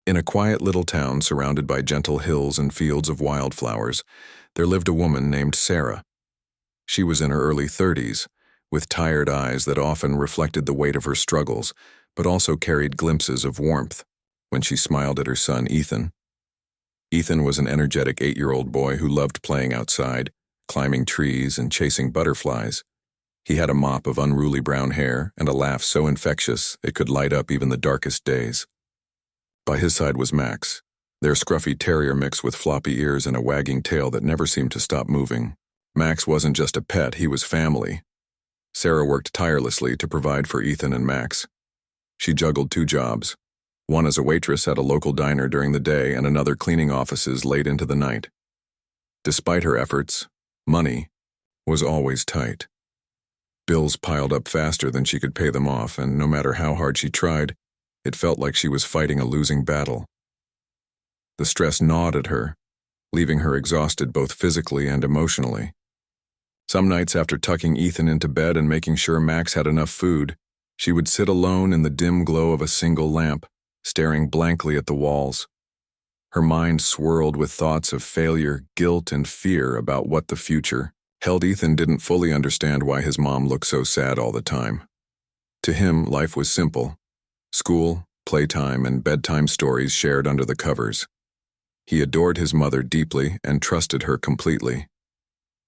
In a quiet little town surrounded by gentle hills and fields of wildflowers, there lived a woman named Sarah. She was in her early 30s, with tired eyes that often reflected the weight of her struggles, but also carried glimpses of warmth when she smiled at her son, Ethan. Ethan was an energetic 8-year-old boy who loved playing outside, climbing trees and chasing butterflies. He had a mop of unruly brown hair and a laugh so infectious it could light up even the darkest days. By his side was Max, their scruffy terrier mix with floppy ears and a wagging tail that never seemed to stop moving. Max wasn't just a pet, he was family. Sarah worked tirelessly to provide for Ethan and Max. She juggled 2 jobs, one as a waitress at a local diner during the day and another cleaning offices late into the night. Despite her efforts, money was always tight. Bills piled up faster than she could pay them off, and no matter how hard she tried, it felt like she was fighting a losing battle. The stress gnawed at her, leaving her exhausted both physically and emotionally. Some nights after tucking Ethan into bed and making sure Max had enough food, she would sit alone in the dim glow of a single lamp, staring blankly at the walls. Her mind swirled with thoughts of failure, guilt, and fear about what the future held. Ethan didn't fully understand why his mom looked so sad all the time. To him, life was simple: school, playtime, and bedtime stories shared under the covers. He adored his mother deeply and trusted her completely.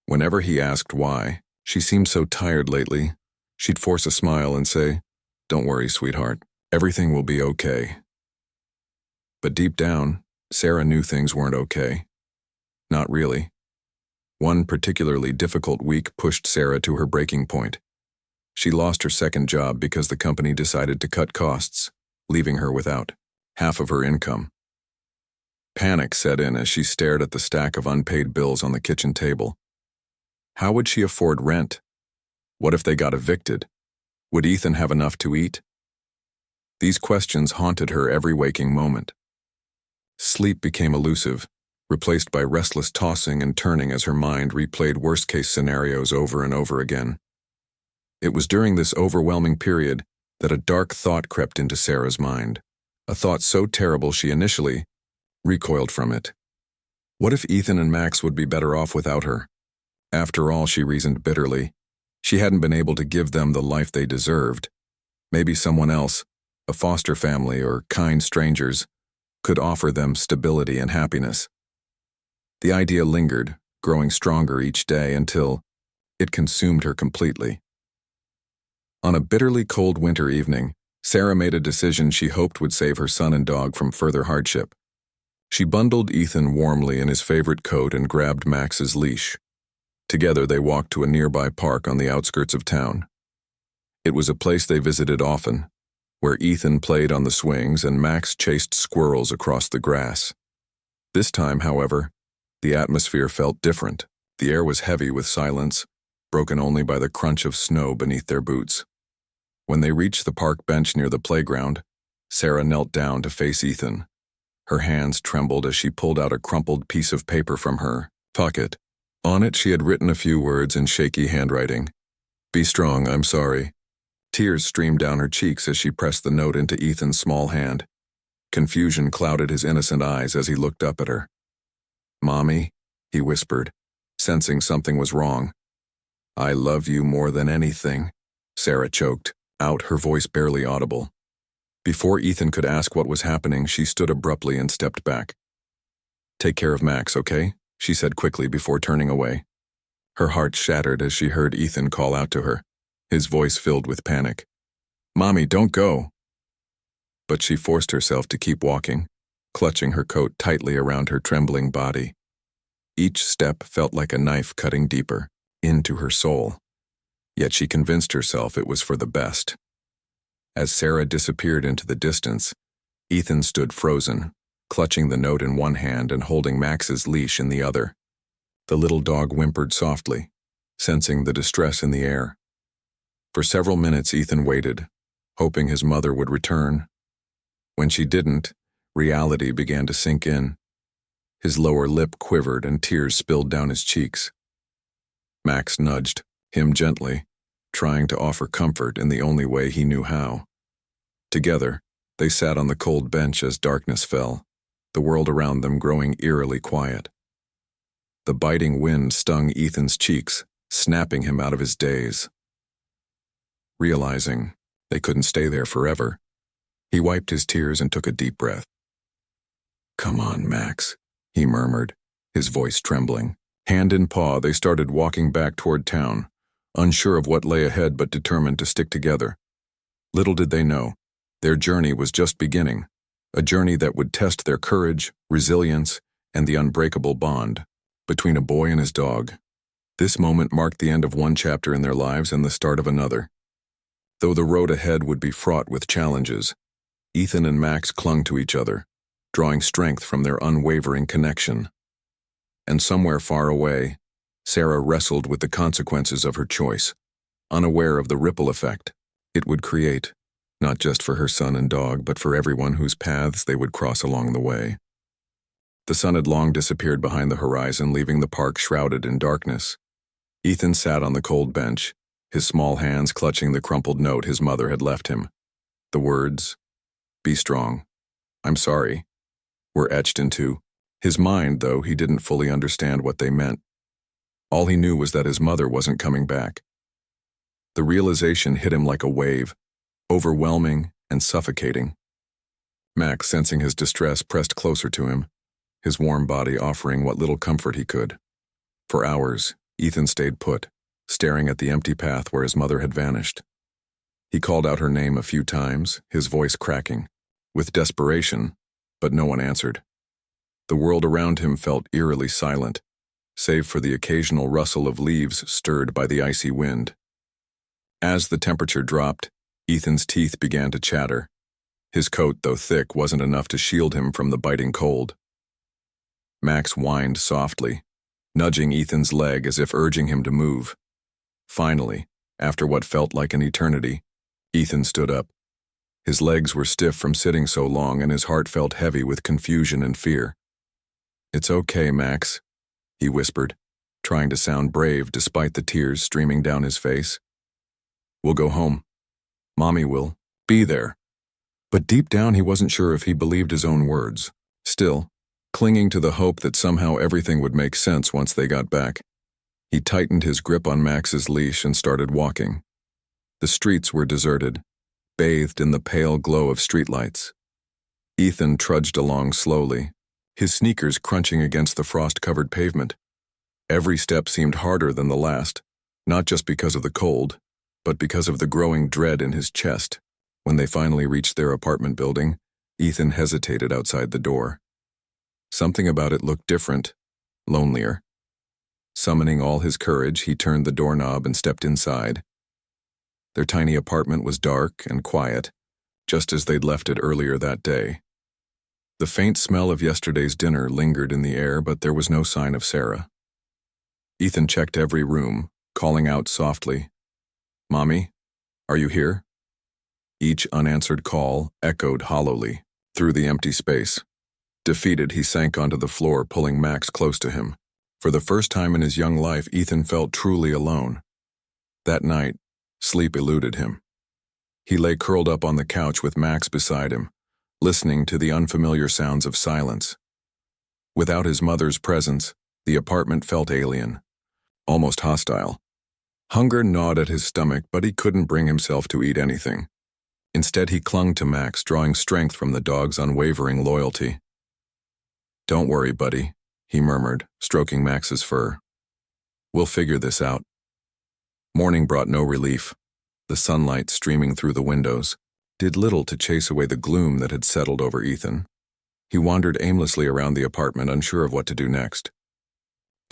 Whenever he asked why she seemed so tired lately, she'd force a smile and say, "Don't worry, sweetheart. Everything will be okay." But deep down, Sarah knew things weren't okay. Not really. One particularly difficult week pushed Sarah to her breaking point. She lost her second job because the company decided to cut costs, leaving her without half of her income. Panic set in as she stared at the stack of unpaid bills on the kitchen table. How would she afford rent? What if they got evicted? Would Ethan have enough to eat? These questions haunted her every waking moment. Sleep became elusive, replaced by restless tossing and turning as her mind replayed worst-case scenarios over and over again. It was during this overwhelming period that a dark thought crept into Sarah's mind, a thought so terrible she initially recoiled from it. What if Ethan and Max would be better off without her? After all, she reasoned bitterly, she hadn't been able to give them the life they deserved. Maybe someone else, a foster family or kind strangers, could offer them stability and happiness. The idea lingered, growing stronger each day until it consumed her completely. On a bitterly cold winter evening, Sarah made a decision she hoped would save her son and dog from further hardship. She bundled Ethan warmly in his favorite coat and grabbed Max's leash. Together they walked to a nearby park on the outskirts of town. It was a place they visited often, where Ethan played on the swings and Max chased squirrels across the grass. This time, however, the atmosphere felt different. The air was heavy with silence, broken only by the crunch of snow beneath their boots. When they reached the park bench near the playground, Sarah knelt down to face Ethan. Her hands trembled as she pulled out a crumpled piece of paper from her pocket. On it she had written a few words in shaky handwriting. "Be strong, I'm sorry." Tears streamed down her cheeks as she pressed the note into Ethan's small hand. Confusion clouded his innocent eyes as he looked up at her. "Mommy," he whispered, sensing something was wrong. "I love you more than anything," Sarah choked out, her voice barely audible. Before Ethan could ask what was happening, she stood abruptly and stepped back. "Take care of Max, okay?" she said quickly before turning away. Her heart shattered as she heard Ethan call out to her, his voice filled with panic. "Mommy, don't go!" But she forced herself to keep walking, clutching her coat tightly around her trembling body. Each step felt like a knife cutting deeper into her soul. Yet she convinced herself it was for the best. As Sarah disappeared into the distance, Ethan stood frozen, clutching the note in one hand and holding Max's leash in the other. The little dog whimpered softly, sensing the distress in the air. For several minutes Ethan waited, hoping his mother would return. When she didn't, reality began to sink in. His lower lip quivered and tears spilled down his cheeks. Max nudged him gently, trying to offer comfort in the only way he knew how. Together, They sat on the cold bench as darkness fell, the world around them growing eerily quiet. The biting wind stung Ethan's cheeks, snapping him out of his daze. Realizing they couldn't stay there forever, he wiped his tears and took a deep breath. "Come on, Max," he murmured, his voice trembling. Hand in paw, they started walking back toward town, unsure of what lay ahead but determined to stick together. Little did they know, their journey was just beginning, a journey that would test their courage, resilience, and the unbreakable bond between a boy and his dog. This moment marked the end of one chapter in their lives and the start of another. Though the road ahead would be fraught with challenges, Ethan and Max clung to each other, drawing strength from their unwavering connection. And somewhere far away, Sarah wrestled with the consequences of her choice, unaware of the ripple effect it would create, not just for her son and dog, but for everyone whose paths they would cross along the way. The sun had long disappeared behind the horizon, leaving the park shrouded in darkness. Ethan sat on the cold bench, his small hands clutching the crumpled note his mother had left him. The words, "Be strong, I'm sorry," were etched into his mind, though he didn't fully understand what they meant. All he knew was that his mother wasn't coming back. The realization hit him like a wave, overwhelming and suffocating. Max, sensing his distress, pressed closer to him, his warm body offering what little comfort he could. For hours, Ethan stayed put, staring at the empty path where his mother had vanished. He called out her name a few times, his voice cracking, with desperation, but no one answered. The world around him felt eerily silent, save for the occasional rustle of leaves stirred by the icy wind. As the temperature dropped, Ethan's teeth began to chatter. His coat, though thick, wasn't enough to shield him from the biting cold. Max whined softly, nudging Ethan's leg as if urging him to move. Finally, after what felt like an eternity, Ethan stood up. His legs were stiff from sitting so long, and his heart felt heavy with confusion and fear. "It's okay, Max," he whispered, trying to sound brave despite the tears streaming down his face. "We'll go home. Mommy will be there." But deep down he wasn't sure if he believed his own words. Still, clinging to the hope that somehow everything would make sense once they got back, he tightened his grip on Max's leash and started walking. The streets were deserted, bathed in the pale glow of streetlights. Ethan trudged along slowly, his sneakers crunching against the frost-covered pavement. Every step seemed harder than the last, not just because of the cold, but because of the growing dread in his chest. When they finally reached their apartment building, Ethan hesitated outside the door. Something about it looked different, lonelier. Summoning all his courage, he turned the doorknob and stepped inside. Their tiny apartment was dark and quiet, just as they'd left it earlier that day. The faint smell of yesterday's dinner lingered in the air, but there was no sign of Sarah. Ethan checked every room, calling out softly, "Mommy, are you here?" Each unanswered call echoed hollowly through the empty space. Defeated, he sank onto the floor, pulling Max close to him. For the first time in his young life, Ethan felt truly alone. That night, sleep eluded him. He lay curled up on the couch with Max beside him, listening to the unfamiliar sounds of silence. Without his mother's presence, the apartment felt alien, almost hostile. Hunger gnawed at his stomach, but he couldn't bring himself to eat anything. Instead, he clung to Max, drawing strength from the dog's unwavering loyalty. "Don't worry, buddy," he murmured, stroking Max's fur. "We'll figure this out." Morning brought no relief. The sunlight streaming through the windows did little to chase away the gloom that had settled over Ethan. He wandered aimlessly around the apartment, unsure of what to do next.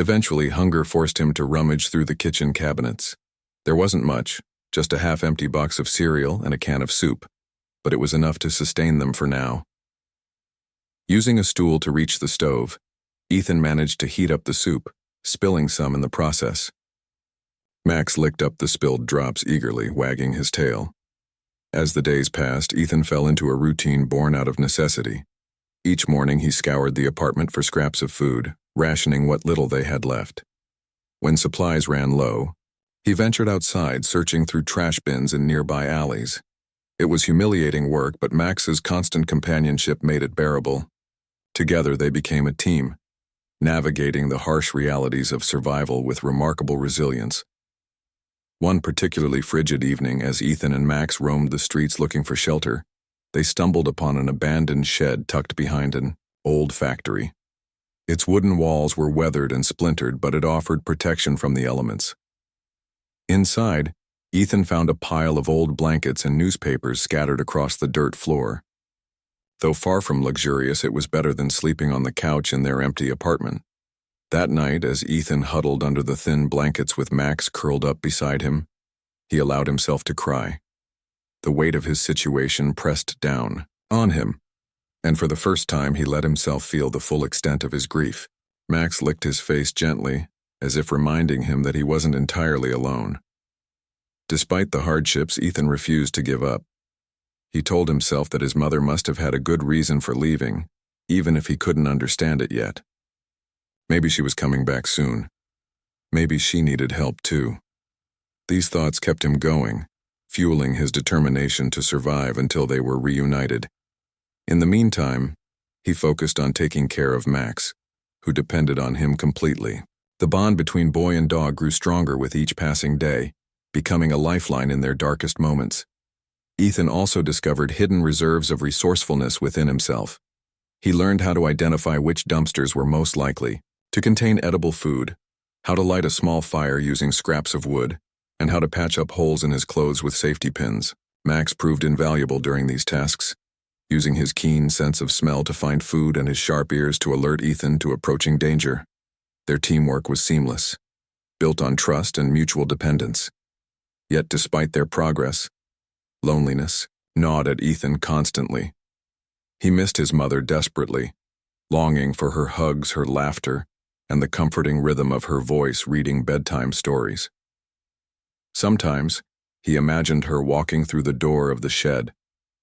Eventually, hunger forced him to rummage through the kitchen cabinets. There wasn't much, just a half-empty box of cereal and a can of soup, but it was enough to sustain them for now. Using a stool to reach the stove, Ethan managed to heat up the soup, spilling some in the process. Max licked up the spilled drops eagerly, wagging his tail. As the days passed, Ethan fell into a routine born out of necessity. Each morning he scoured the apartment for scraps of food, rationing what little they had left. When supplies ran low, he ventured outside, searching through trash bins and nearby alleys. It was humiliating work, but Max's constant companionship made it bearable. Together they became a team, navigating the harsh realities of survival with remarkable resilience. One particularly frigid evening, as Ethan and Max roamed the streets looking for shelter, they stumbled upon an abandoned shed tucked behind an old factory. Its wooden walls were weathered and splintered, but it offered protection from the elements. Inside, Ethan found a pile of old blankets and newspapers scattered across the dirt floor. Though far from luxurious, it was better than sleeping on the couch in their empty apartment. That night, as Ethan huddled under the thin blankets with Max curled up beside him, he allowed himself to cry. The weight of his situation pressed down on him, and for the first time he let himself feel the full extent of his grief. Max licked his face gently, as if reminding him that he wasn't entirely alone. Despite the hardships, Ethan refused to give up. He told himself that his mother must have had a good reason for leaving, even if he couldn't understand it yet. Maybe she was coming back soon. Maybe she needed help too. These thoughts kept him going, fueling his determination to survive until they were reunited. In the meantime, he focused on taking care of Max, who depended on him completely. The bond between boy and dog grew stronger with each passing day, becoming a lifeline in their darkest moments. Ethan also discovered hidden reserves of resourcefulness within himself. He learned how to identify which dumpsters were most likely to contain edible food, how to light a small fire using scraps of wood, and how to patch up holes in his clothes with safety pins. Max proved invaluable during these tasks, using his keen sense of smell to find food and his sharp ears to alert Ethan to approaching danger. Their teamwork was seamless, built on trust and mutual dependence. Yet despite their progress, loneliness gnawed at Ethan constantly. He missed his mother desperately, longing for her hugs, her laughter, and the comforting rhythm of her voice reading bedtime stories. Sometimes, he imagined her walking through the door of the shed,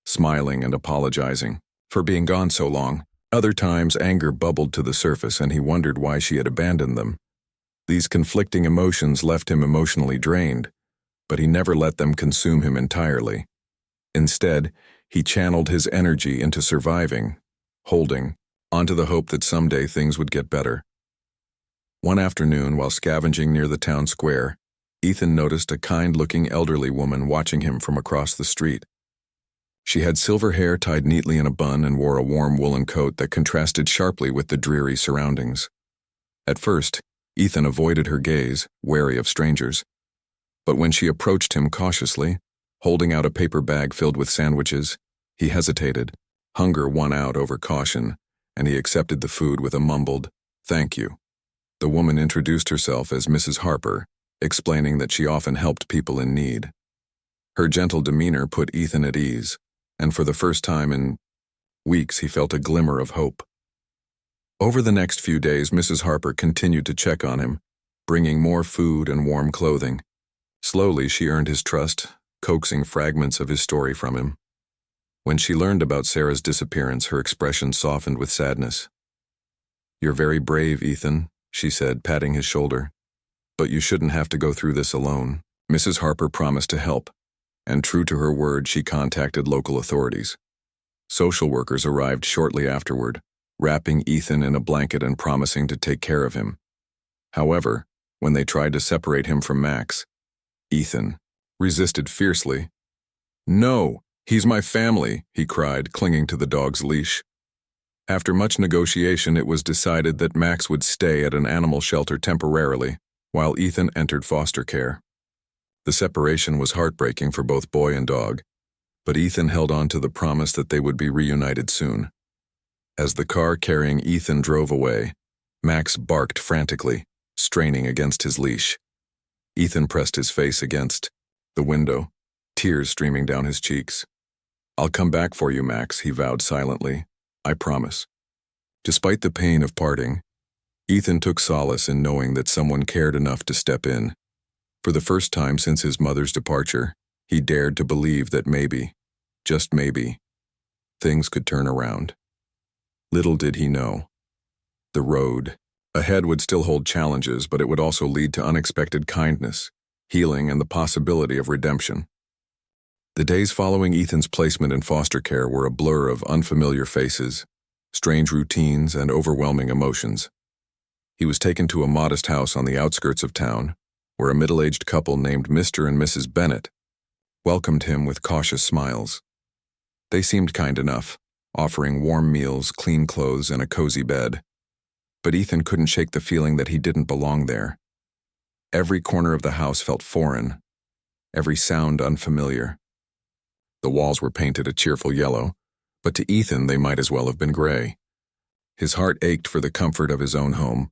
smiling and apologizing for being gone so long. Other times, anger bubbled to the surface and he wondered why she had abandoned them. These conflicting emotions left him emotionally drained, but he never let them consume him entirely. Instead, he channeled his energy into surviving, holding onto the hope that someday things would get better. One afternoon, while scavenging near the town square, Ethan noticed a kind-looking elderly woman watching him from across the street. She had silver hair tied neatly in a bun and wore a warm woolen coat that contrasted sharply with the dreary surroundings. At first, Ethan avoided her gaze, wary of strangers. But when she approached him cautiously, holding out a paper bag filled with sandwiches, he hesitated. Hunger won out over caution, and he accepted the food with a mumbled, "Thank you." The woman introduced herself as Mrs. Harper, explaining that she often helped people in need. Her gentle demeanor put Ethan at ease, and for the first time in weeks he felt a glimmer of hope. Over the next few days, Mrs. Harper continued to check on him, bringing more food and warm clothing. Slowly, she earned his trust, coaxing fragments of his story from him. When she learned about Sarah's disappearance, her expression softened with sadness. "You're very brave, Ethan," she said, patting his shoulder. "But you shouldn't have to go through this alone." Mrs. Harper promised to help, and true to her word, she contacted local authorities. Social workers arrived shortly afterward, wrapping Ethan in a blanket and promising to take care of him. However, when they tried to separate him from Max, Ethan resisted fiercely. "No, he's my family," he cried, clinging to the dog's leash. After much negotiation, it was decided that Max would stay at an animal shelter temporarily, while Ethan entered foster care. The separation was heartbreaking for both boy and dog, but Ethan held on to the promise that they would be reunited soon. As the car carrying Ethan drove away, Max barked frantically, straining against his leash. Ethan pressed his face against the window, tears streaming down his cheeks. "I'll come back for you, Max," he vowed silently. "I promise." Despite the pain of parting, Ethan took solace in knowing that someone cared enough to step in. For the first time since his mother's departure, he dared to believe that maybe, just maybe, things could turn around. Little did he know. The road ahead would still hold challenges, but it would also lead to unexpected kindness, healing, and the possibility of redemption. The days following Ethan's placement in foster care were a blur of unfamiliar faces, strange routines, and overwhelming emotions. He was taken to a modest house on the outskirts of town, where a middle-aged couple named Mr. and Mrs. Bennett welcomed him with cautious smiles. They seemed kind enough, offering warm meals, clean clothes, and a cozy bed. But Ethan couldn't shake the feeling that he didn't belong there. Every corner of the house felt foreign, every sound unfamiliar. The walls were painted a cheerful yellow, but to Ethan they might as well have been gray. His heart ached for the comfort of his own home,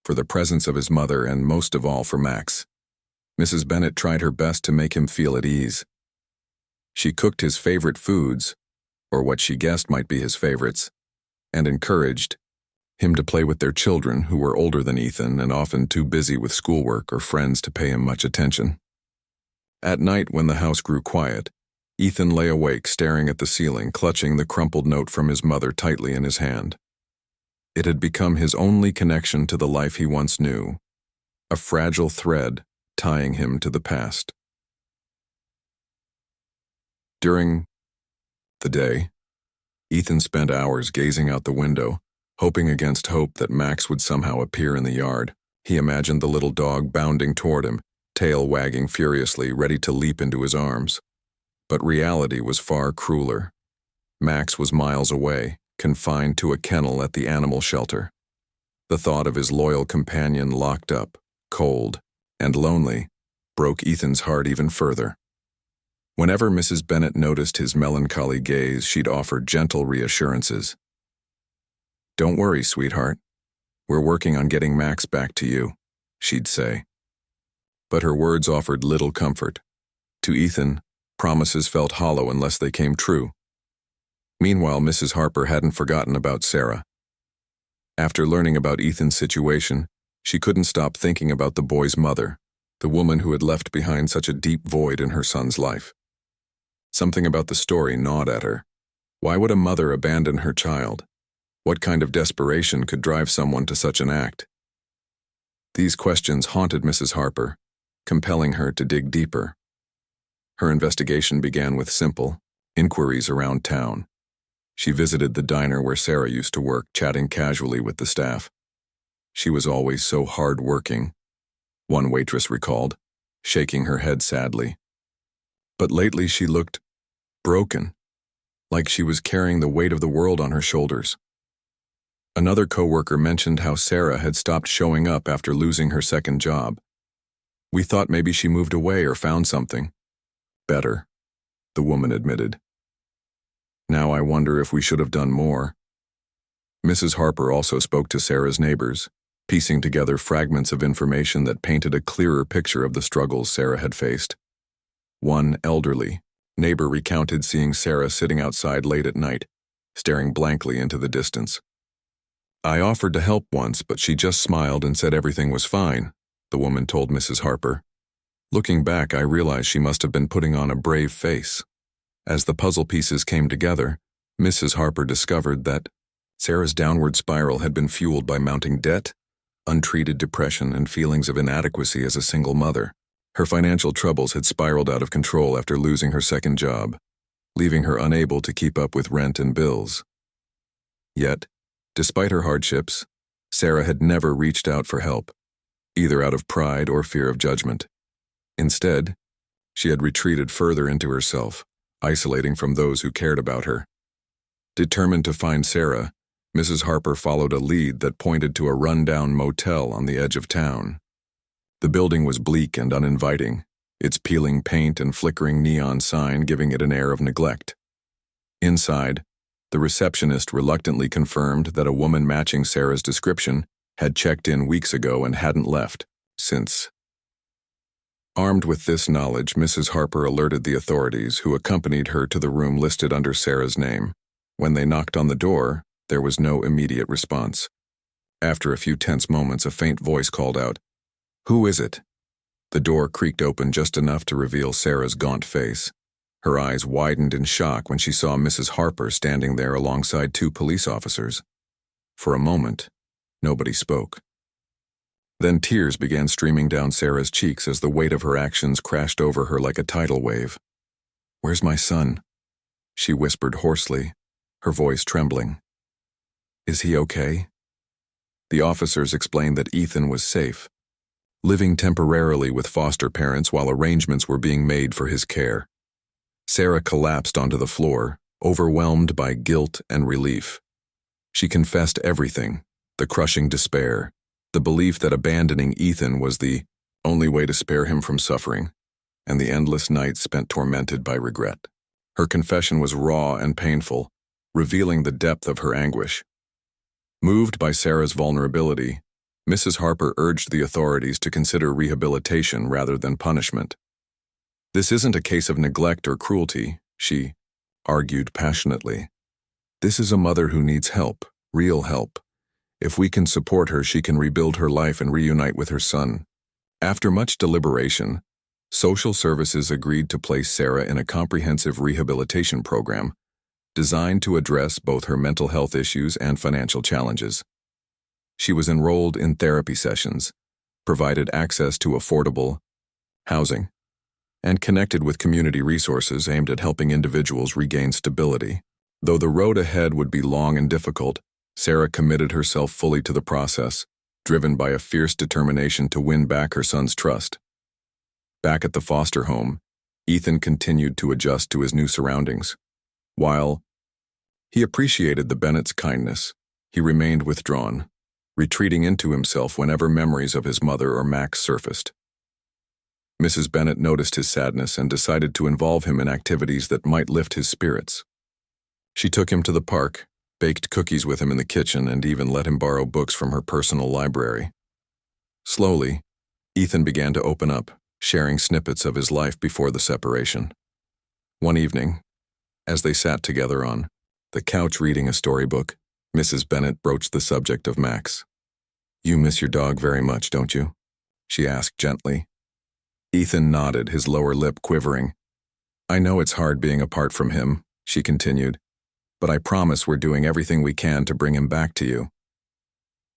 for the presence of his mother, and most of all for Max. Mrs. Bennett tried her best to make him feel at ease. She cooked his favorite foods, or what she guessed might be his favorites, and encouraged him to play with their children who were older than Ethan and often too busy with schoolwork or friends to pay him much attention. At night, when the house grew quiet, Ethan lay awake staring at the ceiling, clutching the crumpled note from his mother tightly in his hand. It had become his only connection to the life he once knew, a fragile thread tying him to the past. During the day, Ethan spent hours gazing out the window, hoping against hope that Max would somehow appear in the yard. He imagined the little dog bounding toward him, tail wagging furiously, ready to leap into his arms. But reality was far crueler. Max was miles away, confined to a kennel at the animal shelter. The thought of his loyal companion locked up, cold, and lonely, broke Ethan's heart even further. Whenever Mrs. Bennett noticed his melancholy gaze, she'd offer gentle reassurances. "Don't worry, sweetheart. We're working on getting Max back to you," she'd say. But her words offered little comfort. To Ethan, promises felt hollow unless they came true. Meanwhile, Mrs. Harper hadn't forgotten about Sarah. After learning about Ethan's situation, she couldn't stop thinking about the boy's mother, the woman who had left behind such a deep void in her son's life. Something about the story gnawed at her. Why would a mother abandon her child? What kind of desperation could drive someone to such an act? These questions haunted Mrs. Harper, compelling her to dig deeper. Her investigation began with simple inquiries around town. She visited the diner where Sarah used to work, chatting casually with the staff. She was always so hard-working, one waitress recalled, shaking her head sadly. But lately she looked broken, like she was carrying the weight of the world on her shoulders. Another coworker mentioned how Sarah had stopped showing up after losing her second job. "We thought maybe she moved away or found something better," the woman admitted. "Now I wonder if we should have done more." Mrs. Harper also spoke to Sarah's neighbors, piecing together fragments of information that painted a clearer picture of the struggles Sarah had faced. One elderly neighbor recounted seeing Sarah sitting outside late at night, staring blankly into the distance. "I offered to help once, but she just smiled and said everything was fine," the woman told Mrs. Harper. "Looking back, I realized she must have been putting on a brave face." As the puzzle pieces came together, Mrs. Harper discovered that Sarah's downward spiral had been fueled by mounting debt, untreated depression, and feelings of inadequacy as a single mother. Her financial troubles had spiraled out of control after losing her second job, leaving her unable to keep up with rent and bills. Yet, despite her hardships, Sarah had never reached out for help, either out of pride or fear of judgment. Instead, she had retreated further into herself, isolating from those who cared about her. Determined to find Sarah, Mrs. Harper followed a lead that pointed to a run-down motel on the edge of town. The building was bleak and uninviting, its peeling paint and flickering neon sign giving it an air of neglect. Inside, the receptionist reluctantly confirmed that a woman matching Sarah's description had checked in weeks ago and hadn't left since. Armed with this knowledge, Mrs. Harper alerted the authorities, who accompanied her to the room listed under Sarah's name. When they knocked on the door, there was no immediate response. After a few tense moments, a faint voice called out, "Who is it?" The door creaked open just enough to reveal Sarah's gaunt face. Her eyes widened in shock when she saw Mrs. Harper standing there alongside two police officers. For a moment, nobody spoke. Then tears began streaming down Sarah's cheeks as the weight of her actions crashed over her like a tidal wave. "Where's my son?" she whispered hoarsely, her voice trembling. "Is he okay?" The officers explained that Ethan was safe, living temporarily with foster parents while arrangements were being made for his care. Sarah collapsed onto the floor, overwhelmed by guilt and relief. She confessed everything, the crushing despair, the belief that abandoning Ethan was the only way to spare him from suffering, and the endless nights spent tormented by regret. Her confession was raw and painful, revealing the depth of her anguish. Moved by Sarah's vulnerability, Mrs. Harper urged the authorities to consider rehabilitation rather than punishment. "This isn't a case of neglect or cruelty," she argued passionately. "This is a mother who needs help, real help. If we can support her, she can rebuild her life and reunite with her son." After much deliberation, social services agreed to place Sarah in a comprehensive rehabilitation program designed to address both her mental health issues and financial challenges. She was enrolled in therapy sessions, provided access to affordable housing, and connected with community resources aimed at helping individuals regain stability. Though the road ahead would be long and difficult, Sarah committed herself fully to the process, driven by a fierce determination to win back her son's trust. Back at the foster home, Ethan continued to adjust to his new surroundings. While he appreciated the Bennett's kindness, he remained withdrawn, retreating into himself whenever memories of his mother or Max surfaced. Mrs. Bennett noticed his sadness and decided to involve him in activities that might lift his spirits. She took him to the park, baked cookies with him in the kitchen, and even let him borrow books from her personal library. Slowly, Ethan began to open up, sharing snippets of his life before the separation. One evening, as they sat together on the couch reading a storybook, Mrs. Bennett broached the subject of Max. "You miss your dog very much, don't you?" she asked gently. Ethan nodded, his lower lip quivering. "I know it's hard being apart from him," she continued, "but I promise we're doing everything we can to bring him back to you."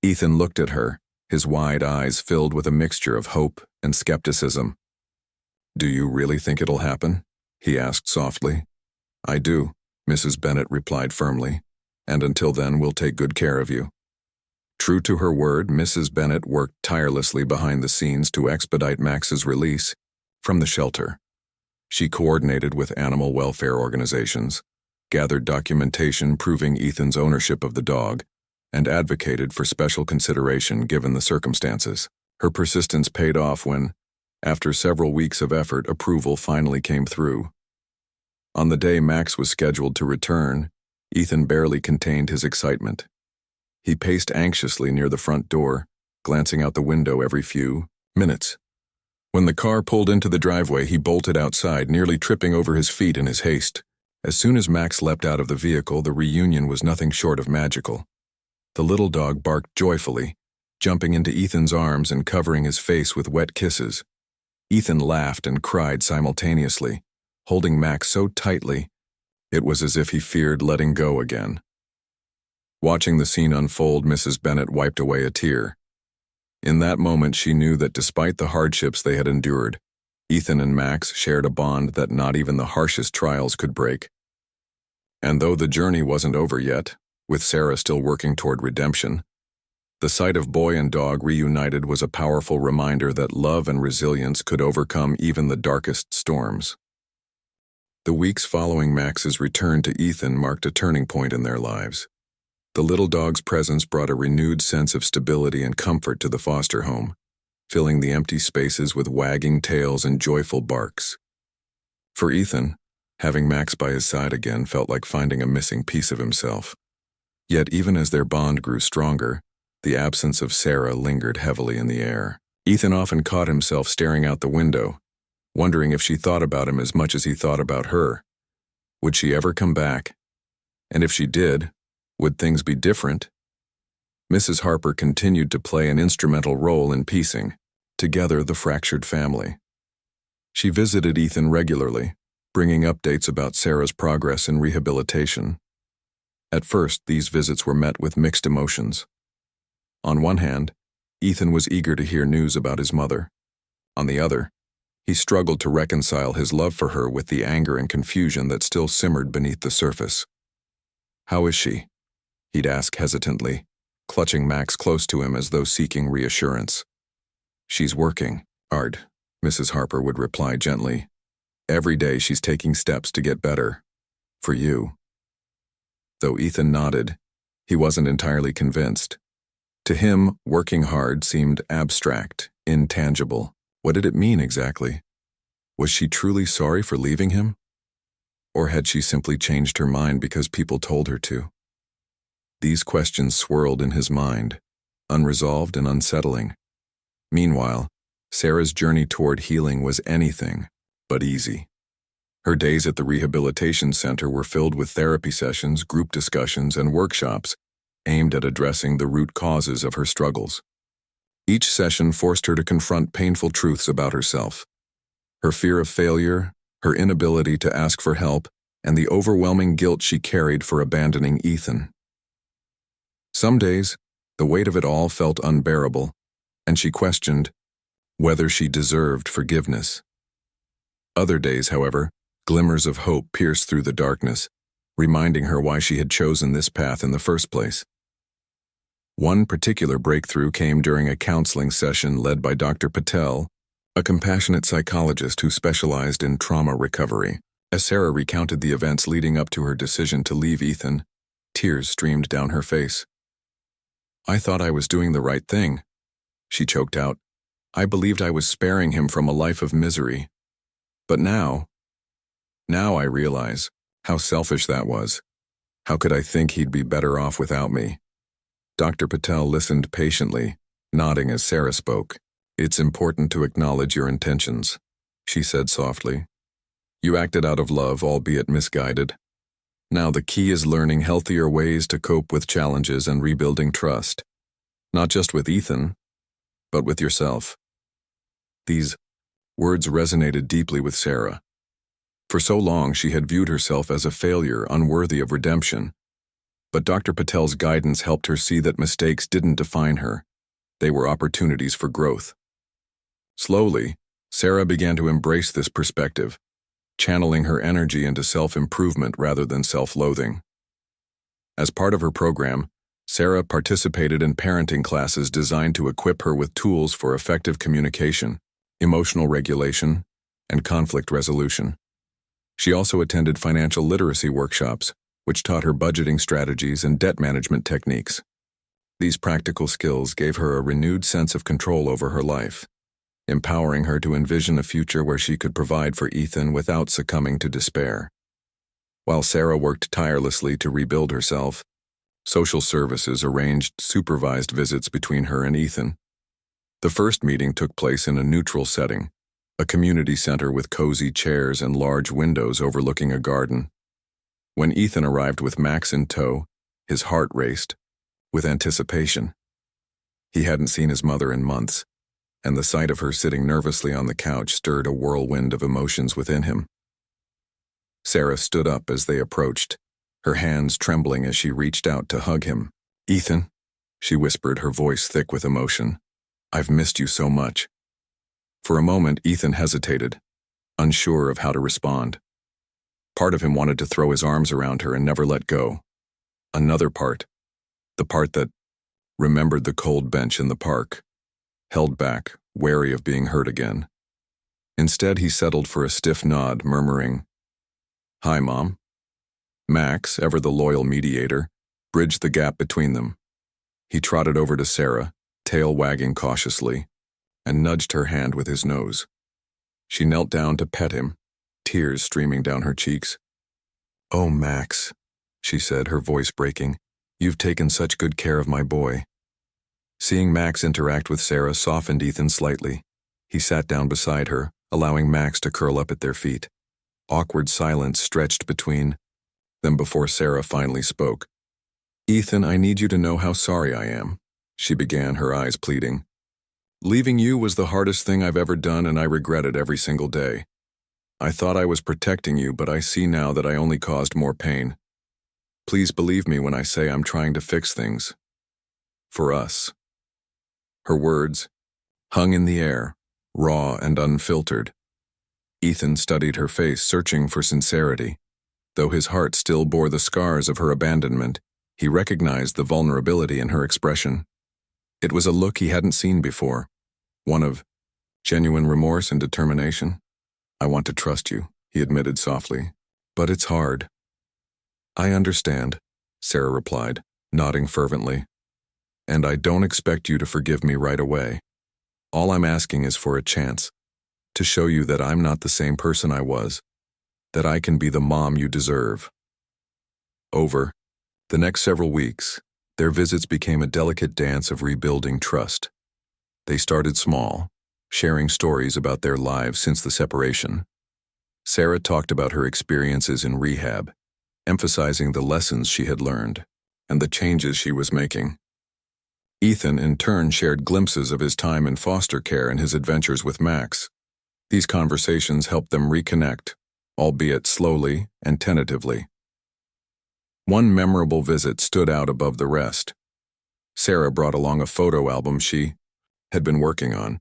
Ethan looked at her, his wide eyes filled with a mixture of hope and skepticism. "Do you really think it'll happen?" he asked softly. "I do," Mrs. Bennett replied firmly, "and until then we'll take good care of you." True to her word, Mrs. Bennett worked tirelessly behind the scenes to expedite Max's release from the shelter. She coordinated with animal welfare organizations, gathered documentation proving Ethan's ownership of the dog, and advocated for special consideration given the circumstances. Her persistence paid off when, after several weeks of effort, approval finally came through. On the day Max was scheduled to return, Ethan barely contained his excitement. He paced anxiously near the front door, glancing out the window every few minutes. When the car pulled into the driveway, he bolted outside, nearly tripping over his feet in his haste. As soon as Max leapt out of the vehicle, the reunion was nothing short of magical. The little dog barked joyfully, jumping into Ethan's arms and covering his face with wet kisses. Ethan laughed and cried simultaneously, holding Max so tightly it was as if he feared letting go again. Watching the scene unfold, Mrs. Bennett wiped away a tear. In that moment, she knew that despite the hardships they had endured, Ethan and Max shared a bond that not even the harshest trials could break. And though the journey wasn't over yet, with Sarah still working toward redemption, the sight of boy and dog reunited was a powerful reminder that love and resilience could overcome even the darkest storms. The weeks following Max's return to Ethan marked a turning point in their lives. The little dog's presence brought a renewed sense of stability and comfort to the foster home, filling the empty spaces with wagging tails and joyful barks. For Ethan, having Max by his side again felt like finding a missing piece of himself. Yet even as their bond grew stronger, the absence of Sarah lingered heavily in the air. Ethan often caught himself staring out the window, wondering if she thought about him as much as he thought about her. Would she ever come back? And if she did, would things be different? Mrs. Harper continued to play an instrumental role in piecing together the fractured family. She visited Ethan regularly, bringing updates about Sarah's progress in rehabilitation. At first, these visits were met with mixed emotions. On one hand, Ethan was eager to hear news about his mother. On the other, He struggled to reconcile his love for her with the anger and confusion that still simmered beneath the surface. "How is she?" he'd ask hesitantly, clutching Max close to him as though seeking reassurance. "She's working hard," Mrs. Harper would reply gently. "Every day she's taking steps to get better. For you." Though Ethan nodded, he wasn't entirely convinced. To him, working hard seemed abstract, intangible. What did it mean exactly? Was she truly sorry for leaving him? Or had she simply changed her mind because people told her to? These questions swirled in his mind, unresolved and unsettling. Meanwhile, Sarah's journey toward healing was anything but easy. Her days at the rehabilitation center were filled with therapy sessions, group discussions, and workshops aimed at addressing the root causes of her struggles. Each session forced her to confront painful truths about herself: her fear of failure, her inability to ask for help, and the overwhelming guilt she carried for abandoning Ethan. Some days, the weight of it all felt unbearable, and she questioned whether she deserved forgiveness. Other days, however, glimmers of hope pierced through the darkness, reminding her why she had chosen this path in the first place. One particular breakthrough came during a counseling session led by Dr. Patel, a compassionate psychologist who specialized in trauma recovery. As Sarah recounted the events leading up to her decision to leave Ethan, tears streamed down her face. "I thought I was doing the right thing," she choked out. "I believed I was sparing him from a life of misery. But now I realize how selfish that was. How could I think he'd be better off without me?" Dr. Patel listened patiently, nodding as Sarah spoke. "It's important to acknowledge your intentions," she said softly. "You acted out of love, albeit misguided. Now the key is learning healthier ways to cope with challenges and rebuilding trust, not just with Ethan, but with yourself." These words resonated deeply with Sarah. For so long, she had viewed herself as a failure unworthy of redemption. But Dr. Patel's guidance helped her see that mistakes didn't define her. They were opportunities for growth. Slowly, Sarah began to embrace this perspective, channeling her energy into self-improvement rather than self-loathing. As part of her program, Sarah participated in parenting classes designed to equip her with tools for effective communication, emotional regulation, and conflict resolution. She also attended financial literacy workshops, which taught her budgeting strategies and debt management techniques. These practical skills gave her a renewed sense of control over her life, empowering her to envision a future where she could provide for Ethan without succumbing to despair. While Sarah worked tirelessly to rebuild herself, social services arranged supervised visits between her and Ethan. The first meeting took place in a neutral setting, a community center with cozy chairs and large windows overlooking a garden. When Ethan arrived with Max in tow, his heart raced with anticipation. He hadn't seen his mother in months, and the sight of her sitting nervously on the couch stirred a whirlwind of emotions within him. Sarah stood up as they approached, her hands trembling as she reached out to hug him. "Ethan," she whispered, her voice thick with emotion, "I've missed you so much." For a moment, Ethan hesitated, unsure of how to respond. Part of him wanted to throw his arms around her and never let go. Another part, the part that remembered the cold bench in the park, held back, wary of being hurt again. Instead, he settled for a stiff nod, murmuring, "Hi, Mom." Max, ever the loyal mediator, bridged the gap between them. He trotted over to Sarah, tail wagging cautiously, and nudged her hand with his nose. She knelt down to pet him, tears streaming down her cheeks. "Oh, Max," she said, her voice breaking, "you've taken such good care of my boy." Seeing Max interact with Sarah softened Ethan slightly. He sat down beside her, allowing Max to curl up at their feet. Awkward silence stretched between them before Sarah finally spoke. "Ethan, I need you to know how sorry I am," she began, her eyes pleading. "Leaving you was the hardest thing I've ever done, and I regret it every single day. I thought I was protecting you, but I see now that I only caused more pain. Please believe me when I say I'm trying to fix things. For us." Her words hung in the air, raw and unfiltered, Ethan studied her face, searching for sincerity. Though his heart still bore the scars of her abandonment, he recognized the vulnerability in her expression. It was a look he hadn't seen before, one of genuine remorse and determination. "I want to trust you," he admitted softly, "but it's hard." "I understand," Sarah replied, nodding fervently. "And I don't expect you to forgive me right away. All I'm asking is for a chance, to show you that I'm not the same person I was, that I can be the mom you deserve." Over the next several weeks, their visits became a delicate dance of rebuilding trust. They started small, sharing stories about their lives since the separation. Sarah talked about her experiences in rehab, emphasizing the lessons she had learned and the changes she was making. Ethan, in turn, shared glimpses of his time in foster care and his adventures with Max. These conversations helped them reconnect, albeit slowly and tentatively. One memorable visit stood out above the rest. Sarah brought along a photo album she had been working on,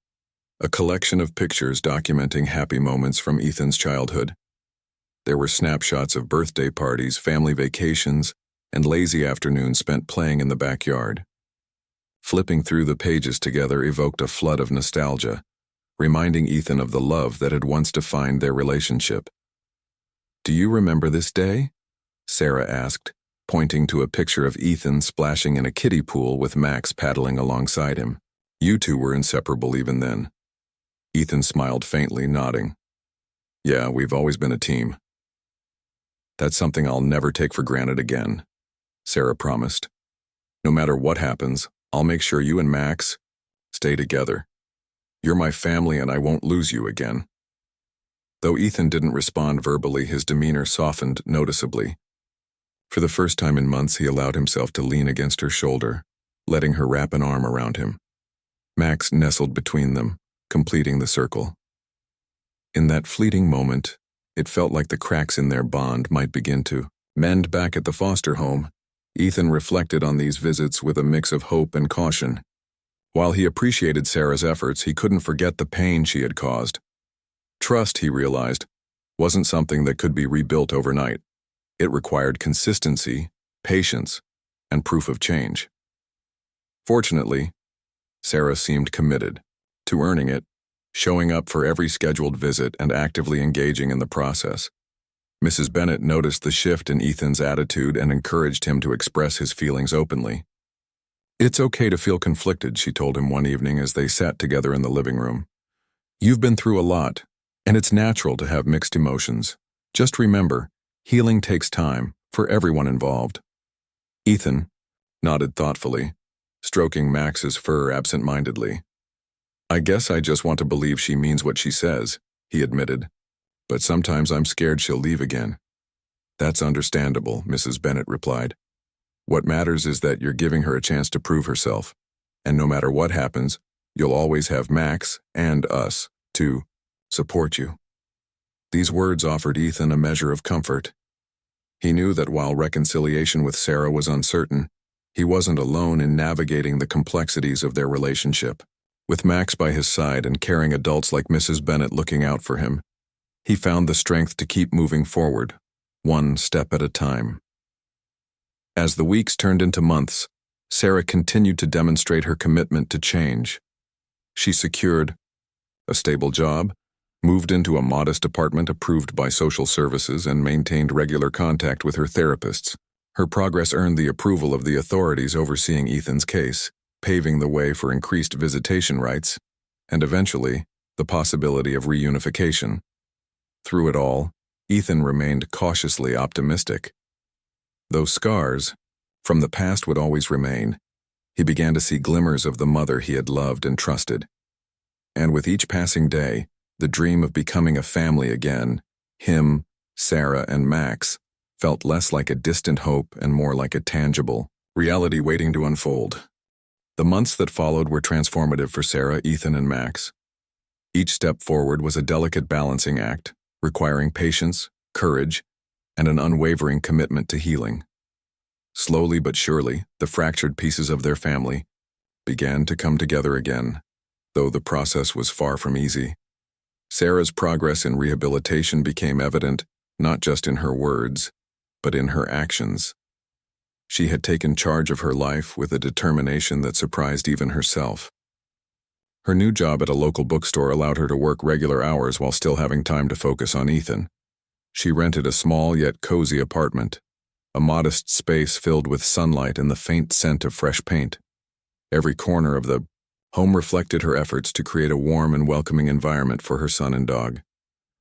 a collection of pictures documenting happy moments from Ethan's childhood. There were snapshots of birthday parties, family vacations, and lazy afternoons spent playing in the backyard. Flipping through the pages together evoked a flood of nostalgia, reminding Ethan of the love that had once defined their relationship. "Do you remember this day?" Sarah asked, pointing to a picture of Ethan splashing in a kiddie pool with Max paddling alongside him. "You two were inseparable even then." Ethan smiled faintly, nodding. "Yeah, we've always been a team." "That's something I'll never take for granted again," Sarah promised. "No matter what happens, I'll make sure you and Max stay together. You're my family and I won't lose you again." Though Ethan didn't respond verbally, his demeanor softened noticeably. For the first time in months, he allowed himself to lean against her shoulder, letting her wrap an arm around him. Max nestled between them, completing the circle. In that fleeting moment, it felt like the cracks in their bond might begin to mend. Back at the foster home, Ethan reflected on these visits with a mix of hope and caution. While he appreciated Sarah's efforts, he couldn't forget the pain she had caused. Trust, he realized, wasn't something that could be rebuilt overnight. It required consistency, patience, and proof of change. Fortunately, Sarah seemed committed to earning it, showing up for every scheduled visit and actively engaging in the process. Mrs. Bennett noticed the shift in Ethan's attitude and encouraged him to express his feelings openly. "It's okay to feel conflicted," she told him one evening as they sat together in the living room. "You've been through a lot, and it's natural to have mixed emotions. Just remember, healing takes time for everyone involved." Ethan nodded thoughtfully, stroking Max's fur absent-mindedly. "I guess I just want to believe she means what she says," he admitted. "But sometimes I'm scared she'll leave again." "That's understandable," Mrs. Bennett replied. "What matters is that you're giving her a chance to prove herself. And no matter what happens, you'll always have Max and us to support you." These words offered Ethan a measure of comfort. He knew that while reconciliation with Sarah was uncertain, he wasn't alone in navigating the complexities of their relationship. With Max by his side and caring adults like Mrs. Bennett looking out for him, he found the strength to keep moving forward, one step at a time. As the weeks turned into months, Sarah continued to demonstrate her commitment to change. She secured a stable job, moved into a modest apartment approved by social services, and maintained regular contact with her therapists. Her progress earned the approval of the authorities overseeing Ethan's case, paving the way for increased visitation rights, and eventually, the possibility of reunification. Through it all, Ethan remained cautiously optimistic. Though scars from the past would always remain, he began to see glimmers of the mother he had loved and trusted. And with each passing day, the dream of becoming a family again, him, Sarah, and Max, felt less like a distant hope and more like a tangible reality waiting to unfold. The months that followed were transformative for Sarah, Ethan, and Max. Each step forward was a delicate balancing act, requiring patience, courage, and an unwavering commitment to healing. Slowly but surely, the fractured pieces of their family began to come together again, though the process was far from easy. Sarah's progress in rehabilitation became evident not just in her words, but in her actions. She had taken charge of her life with a determination that surprised even herself. Her new job at a local bookstore allowed her to work regular hours while still having time to focus on Ethan. She rented a small yet cozy apartment, a modest space filled with sunlight and the faint scent of fresh paint. Every corner of the home reflected her efforts to create a warm and welcoming environment for her son and dog.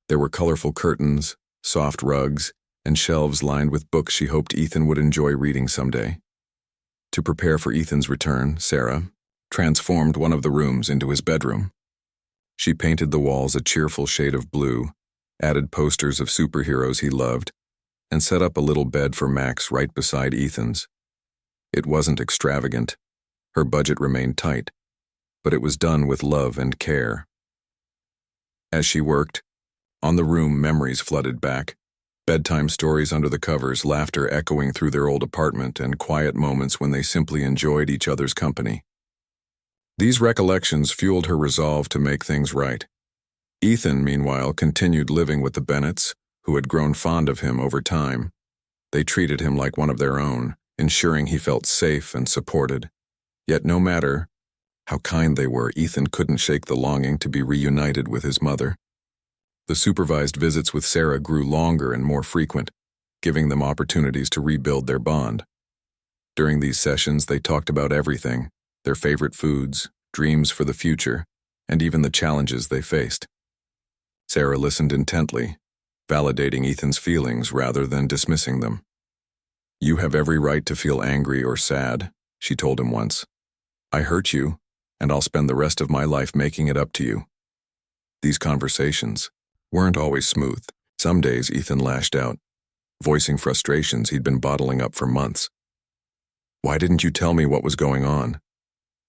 There were colorful curtains, soft rugs, and shelves lined with books she hoped Ethan would enjoy reading someday. To prepare for Ethan's return, Sarah transformed one of the rooms into his bedroom. She painted the walls a cheerful shade of blue, added posters of superheroes he loved, and set up a little bed for Max right beside Ethan's. It wasn't extravagant. Her budget remained tight, but it was done with love and care. As she worked, on the room memories flooded back, bedtime stories under the covers, laughter echoing through their old apartment, and quiet moments when they simply enjoyed each other's company. These recollections fueled her resolve to make things right. Ethan, meanwhile, continued living with the Bennetts, who had grown fond of him over time. They treated him like one of their own, ensuring he felt safe and supported. Yet no matter how kind they were, Ethan couldn't shake the longing to be reunited with his mother. The supervised visits with Sarah grew longer and more frequent, giving them opportunities to rebuild their bond. During these sessions, they talked about everything: their favorite foods, dreams for the future, and even the challenges they faced. Sarah listened intently, validating Ethan's feelings rather than dismissing them. "You have every right to feel angry or sad," she told him once. "I hurt you, and I'll spend the rest of my life making it up to you." These conversations weren't always smooth. Some days Ethan lashed out, voicing frustrations he'd been bottling up for months. "Why didn't you tell me what was going on?"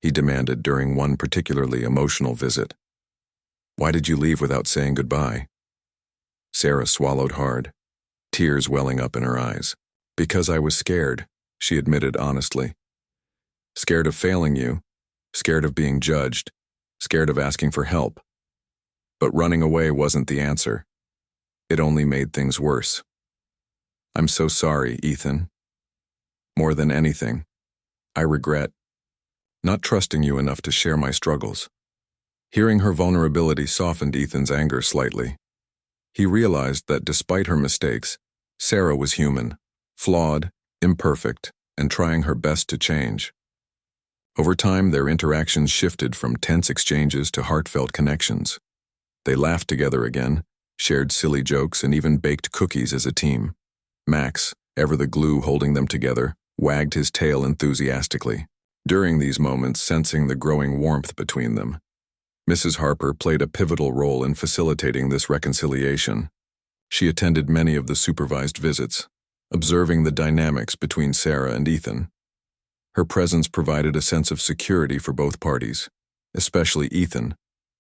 he demanded during one particularly emotional visit. "Why did you leave without saying goodbye?" Sarah swallowed hard, tears welling up in her eyes. "Because I was scared," she admitted honestly. "Scared of failing you, scared of being judged, scared of asking for help. But running away wasn't the answer. It only made things worse. I'm so sorry, Ethan. More than anything, I regret not trusting you enough to share my struggles." Hearing her vulnerability softened Ethan's anger slightly. He realized that despite her mistakes, Sarah was human, flawed, imperfect, and trying her best to change. Over time, their interactions shifted from tense exchanges to heartfelt connections. They laughed together again, shared silly jokes, and even baked cookies as a team. Max, ever the glue holding them together, wagged his tail enthusiastically. During these moments, sensing the growing warmth between them, Mrs. Harper played a pivotal role in facilitating this reconciliation. She attended many of the supervised visits, observing the dynamics between Sarah and Ethan. Her presence provided a sense of security for both parties, especially Ethan,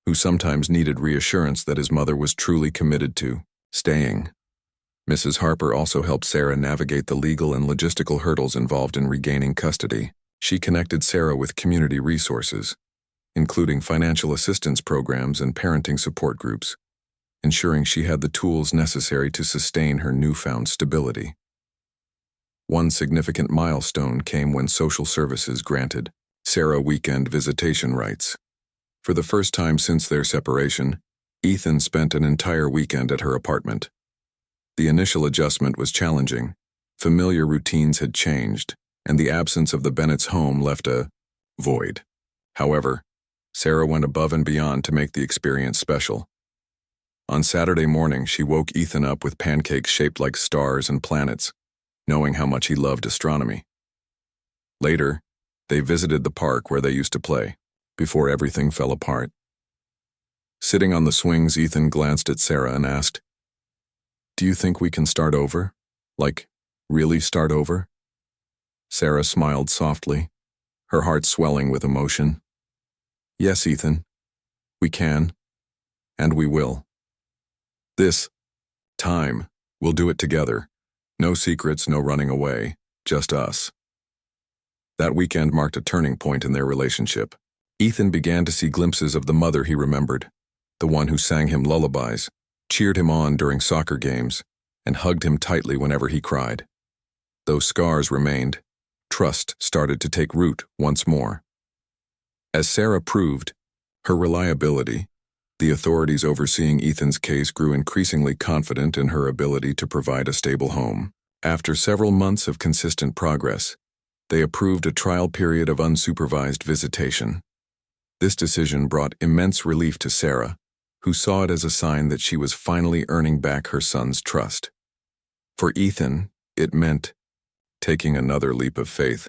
who sometimes needed reassurance that his mother was truly committed to staying. Mrs. Harper also helped Sarah navigate the legal and logistical hurdles involved in regaining custody. She connected Sarah with community resources, including financial assistance programs and parenting support groups, ensuring she had the tools necessary to sustain her newfound stability. One significant milestone came when social services granted Sarah weekend visitation rights. For the first time since their separation, Ethan spent an entire weekend at her apartment. The initial adjustment was challenging. Familiar routines had changed, and the absence of the Bennett's home left a void. However, Sarah went above and beyond to make the experience special. On Saturday morning, she woke Ethan up with pancakes shaped like stars and planets, knowing how much he loved astronomy. Later, they visited the park where they used to play, before everything fell apart. Sitting on the swings, Ethan glanced at Sarah and asked, "Do you think we can start over? Like, really start over?" Sarah smiled softly, her heart swelling with emotion. "Yes, Ethan, we can, and we will. This time, we'll do it together. No secrets, no running away, just us." That weekend marked a turning point in their relationship. Ethan began to see glimpses of the mother he remembered, the one who sang him lullabies, cheered him on during soccer games, and hugged him tightly whenever he cried. Though scars remained, trust started to take root once more. As Sarah proved, her reliability, the authorities overseeing Ethan's case grew increasingly confident in her ability to provide a stable home. After several months of consistent progress, they approved a trial period of unsupervised visitation. This decision brought immense relief to Sarah, who saw it as a sign that she was finally earning back her son's trust. For Ethan, it meant taking another leap of faith,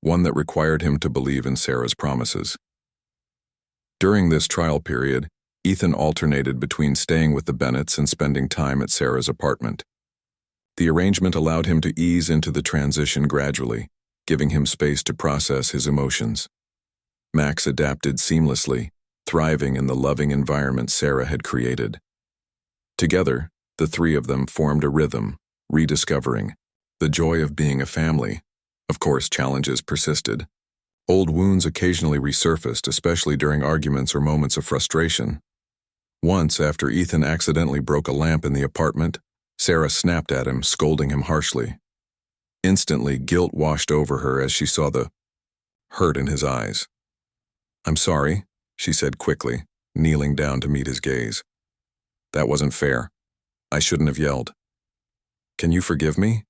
one that required him to believe in Sarah's promises. During this trial period, Ethan alternated between staying with the Bennetts and spending time at Sarah's apartment. The arrangement allowed him to ease into the transition gradually, giving him space to process his emotions. Max adapted seamlessly, thriving in the loving environment Sarah had created. Together, the three of them formed a rhythm, rediscovering the joy of being a family. Of course, challenges persisted. Old wounds occasionally resurfaced, especially during arguments or moments of frustration. Once, after Ethan accidentally broke a lamp in the apartment, Sarah snapped at him, scolding him harshly. Instantly, guilt washed over her as she saw the hurt in his eyes. "I'm sorry," she said quickly, kneeling down to meet his gaze. "That wasn't fair. I shouldn't have yelled. Can you forgive me?"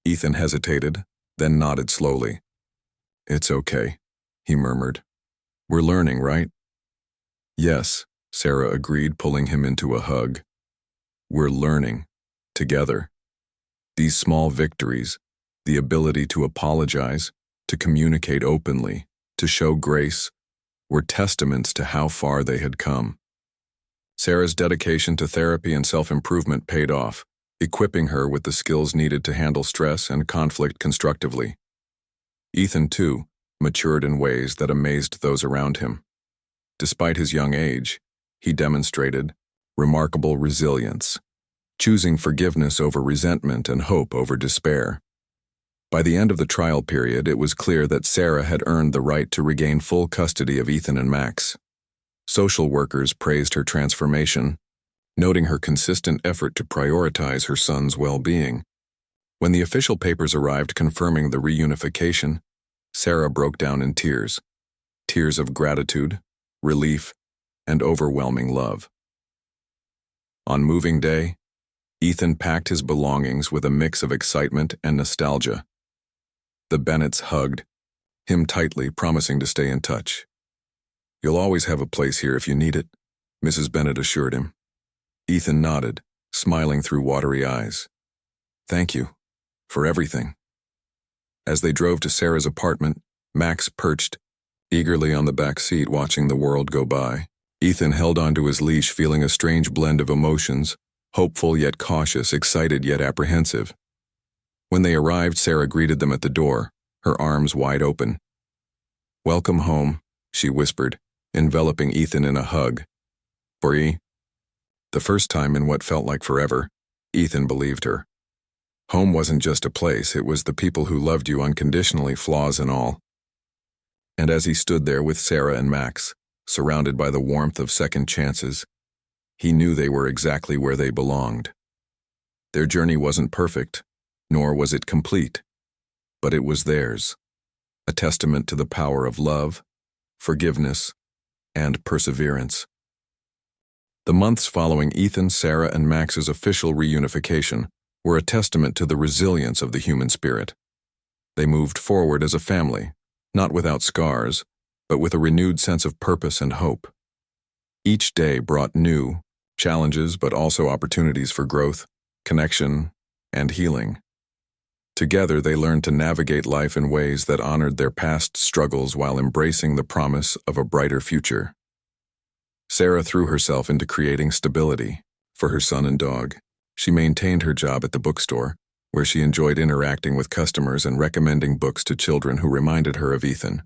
Ethan hesitated, then nodded slowly. "It's okay," he murmured. "We're learning, right?" "Yes," Sarah agreed, pulling him into a hug. "We're learning, together." These small victories, the ability to apologize, to communicate openly, to show grace, were testaments to how far they had come. Sarah's dedication to therapy and self-improvement paid off, equipping her with the skills needed to handle stress and conflict constructively. Ethan, too, matured in ways that amazed those around him. Despite his young age, he demonstrated remarkable resilience, choosing forgiveness over resentment and hope over despair. By the end of the trial period, it was clear that Sarah had earned the right to regain full custody of Ethan and Max. Social workers praised her transformation, noting her consistent effort to prioritize her son's well-being. When the official papers arrived confirming the reunification, Sarah broke down in tears of gratitude, relief, and overwhelming love. On moving day, Ethan packed his belongings with a mix of excitement and nostalgia. The Bennetts hugged him tightly, promising to stay in touch. "You'll always have a place here if you need it," Mrs. Bennett assured him. Ethan nodded, smiling through watery eyes. "Thank you for everything." As they drove to Sarah's apartment, Max perched eagerly on the back seat, watching the world go by. Ethan held onto his leash, feeling a strange blend of emotions, hopeful yet cautious, excited yet apprehensive. When they arrived, Sarah greeted them at the door, her arms wide open. "Welcome home," she whispered, enveloping Ethan in a hug. The first time in what felt like forever, Ethan believed her. Home wasn't just a place, it was the people who loved you unconditionally, flaws and all. And as he stood there with Sarah and Max, surrounded by the warmth of second chances, he knew they were exactly where they belonged. Their journey wasn't perfect, nor was it complete, but it was theirs, a testament to the power of love, forgiveness, and perseverance. The months following Ethan, Sarah, and Max's official reunification were a testament to the resilience of the human spirit. They moved forward as a family, not without scars, but with a renewed sense of purpose and hope. Each day brought new challenges, but also opportunities for growth, connection, and healing. Together, they learned to navigate life in ways that honored their past struggles while embracing the promise of a brighter future. Sarah threw herself into creating stability for her son and dog. She maintained her job at the bookstore, where she enjoyed interacting with customers and recommending books to children who reminded her of Ethan.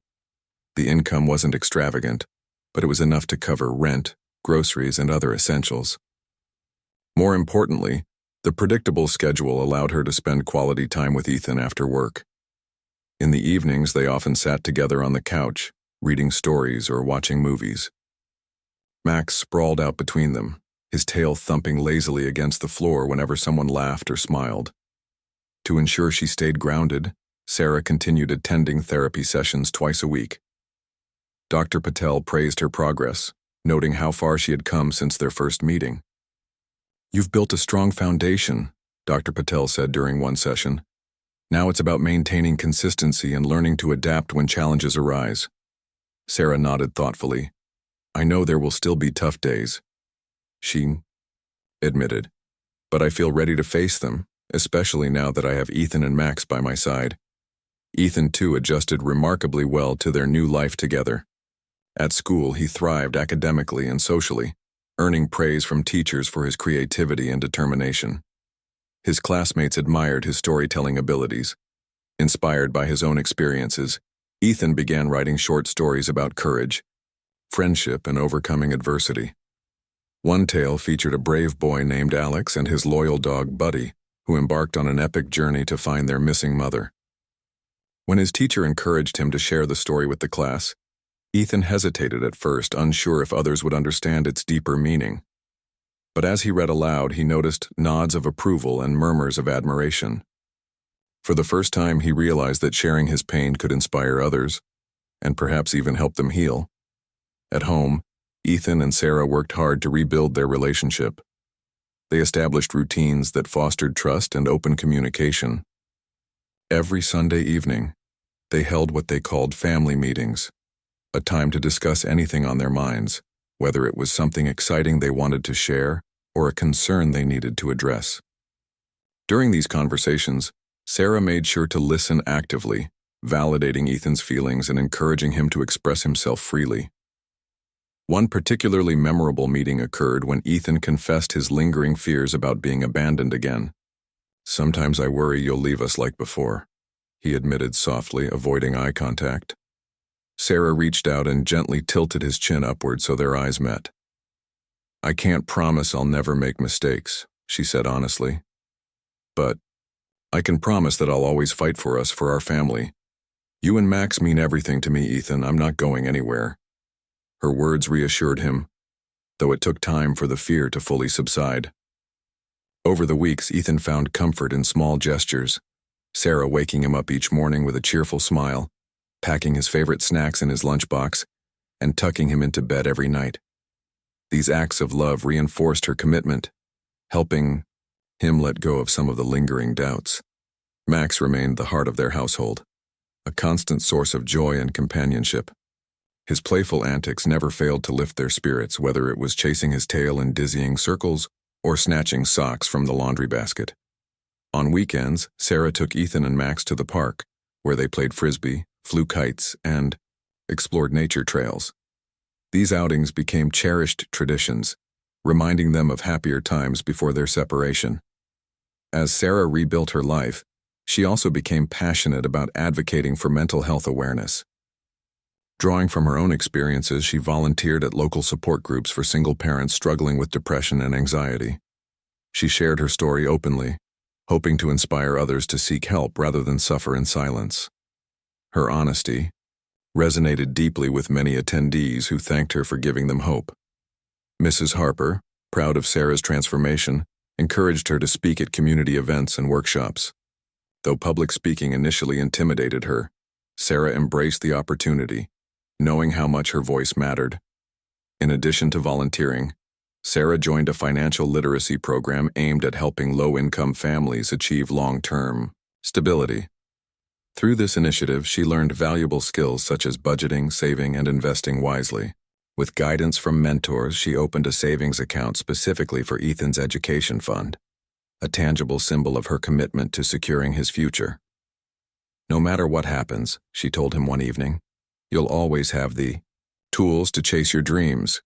The income wasn't extravagant, but it was enough to cover rent, groceries, and other essentials. More importantly, the predictable schedule allowed her to spend quality time with Ethan after work. In the evenings, they often sat together on the couch, reading stories or watching movies. Max sprawled out between them, his tail thumping lazily against the floor whenever someone laughed or smiled. To ensure she stayed grounded, Sarah continued attending therapy sessions twice a week. Dr. Patel praised her progress, noting how far she had come since their first meeting. "You've built a strong foundation," Dr. Patel said during one session. "Now it's about maintaining consistency and learning to adapt when challenges arise." Sarah nodded thoughtfully. "I know there will still be tough days," she admitted, "but I feel ready to face them, especially now that I have Ethan and Max by my side." Ethan, too, adjusted remarkably well to their new life together. At school, he thrived academically and socially, earning praise from teachers for his creativity and determination. His classmates admired his storytelling abilities. Inspired by his own experiences, Ethan began writing short stories about courage, friendship, and overcoming adversity. One tale featured a brave boy named Alex and his loyal dog Buddy, who embarked on an epic journey to find their missing mother. When his teacher encouraged him to share the story with the class, Ethan hesitated at first, unsure if others would understand its deeper meaning. But as he read aloud, he noticed nods of approval and murmurs of admiration. For the first time, he realized that sharing his pain could inspire others, and perhaps even help them heal. At home, Ethan and Sarah worked hard to rebuild their relationship. They established routines that fostered trust and open communication. Every Sunday evening, they held what they called family meetings, a time to discuss anything on their minds, whether it was something exciting they wanted to share or a concern they needed to address. During these conversations, Sarah made sure to listen actively, validating Ethan's feelings and encouraging him to express himself freely. One particularly memorable meeting occurred when Ethan confessed his lingering fears about being abandoned again. "Sometimes I worry you'll leave us like before," he admitted softly, avoiding eye contact. Sarah reached out and gently tilted his chin upward so their eyes met. "I can't promise I'll never make mistakes," she said honestly. "But I can promise that I'll always fight for us, for our family. You and Max mean everything to me, Ethan. I'm not going anywhere." Her words reassured him, though it took time for the fear to fully subside. Over the weeks, Ethan found comfort in small gestures, Sarah waking him up each morning with a cheerful smile, packing his favorite snacks in his lunchbox, and tucking him into bed every night. These acts of love reinforced her commitment, helping him let go of some of the lingering doubts. Max remained the heart of their household, a constant source of joy and companionship. His playful antics never failed to lift their spirits, whether it was chasing his tail in dizzying circles or snatching socks from the laundry basket. On weekends, Sarah took Ethan and Max to the park, where they played frisbee, flew kites, and explored nature trails. These outings became cherished traditions, reminding them of happier times before their separation. As Sarah rebuilt her life, she also became passionate about advocating for mental health awareness. Drawing from her own experiences, she volunteered at local support groups for single parents struggling with depression and anxiety. She shared her story openly, hoping to inspire others to seek help rather than suffer in silence. Her honesty resonated deeply with many attendees who thanked her for giving them hope. Mrs. Harper, proud of Sarah's transformation, encouraged her to speak at community events and workshops. Though public speaking initially intimidated her, Sarah embraced the opportunity, knowing how much her voice mattered. In addition to volunteering, Sarah joined a financial literacy program aimed at helping low-income families achieve long-term stability. Through this initiative, she learned valuable skills such as budgeting, saving, and investing wisely. With guidance from mentors, she opened a savings account specifically for Ethan's education fund, a tangible symbol of her commitment to securing his future. "No matter what happens," she told him one evening, "you'll always have the tools to chase your dreams."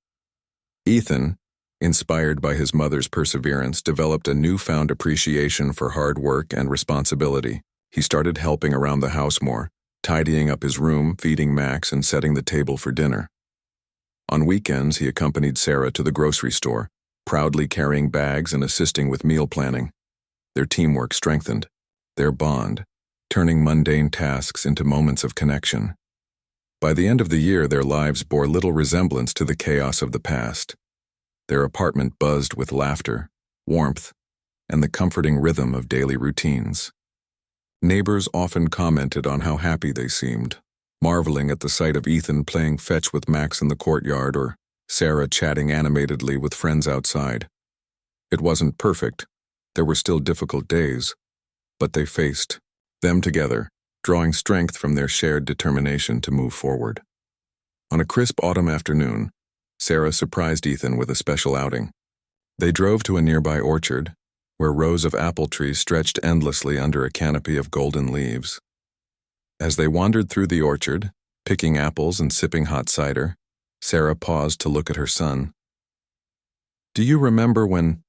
Ethan, inspired by his mother's perseverance, developed a newfound appreciation for hard work and responsibility. He started helping around the house more, tidying up his room, feeding Max, and setting the table for dinner. On weekends, he accompanied Sarah to the grocery store, proudly carrying bags and assisting with meal planning. Their teamwork strengthened their bond, turning mundane tasks into moments of connection. By the end of the year, their lives bore little resemblance to the chaos of the past. Their apartment buzzed with laughter, warmth, and the comforting rhythm of daily routines. Neighbors often commented on how happy they seemed, marveling at the sight of Ethan playing fetch with Max in the courtyard or Sarah chatting animatedly with friends outside. It wasn't perfect. There were still difficult days, but they faced them together, drawing strength from their shared determination to move forward. On a crisp autumn afternoon, Sarah surprised Ethan with a special outing. They drove to a nearby orchard, where rows of apple trees stretched endlessly under a canopy of golden leaves. As they wandered through the orchard, picking apples and sipping hot cider, Sarah paused to look at her son. "Do you remember when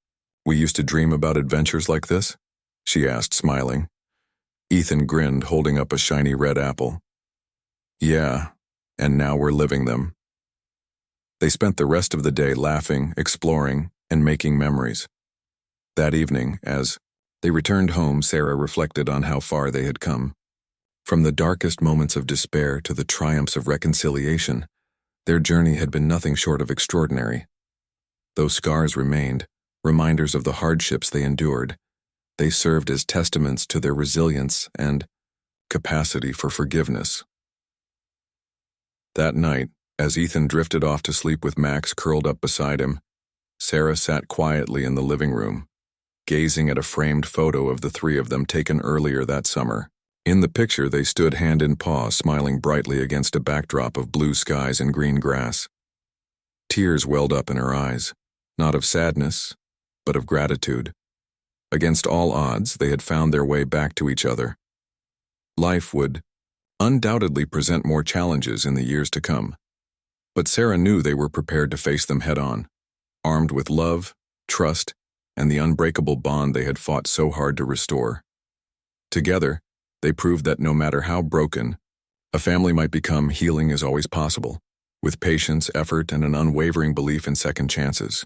we used to dream about adventures like this?" she asked, smiling. Ethan grinned, holding up a shiny red apple. "Yeah, and now we're living them." They spent the rest of the day laughing, exploring, and making memories. That evening, as they returned home, Sarah reflected on how far they had come. From the darkest moments of despair to the triumphs of reconciliation, their journey had been nothing short of extraordinary. Though scars remained, reminders of the hardships they endured, they served as testaments to their resilience and capacity for forgiveness. That night, as Ethan drifted off to sleep with Max curled up beside him, Sarah sat quietly in the living room, gazing at a framed photo of the three of them taken earlier that summer. In the picture, they stood hand in paw, smiling brightly against a backdrop of blue skies and green grass. Tears welled up in her eyes, not of sadness, but of gratitude. Against all odds, they had found their way back to each other. Life would undoubtedly present more challenges in the years to come, but Sarah knew they were prepared to face them head-on, armed with love, trust, and the unbreakable bond they had fought so hard to restore. Together, they proved that no matter how broken a family might become, healing is always possible, with patience, effort, and an unwavering belief in second chances.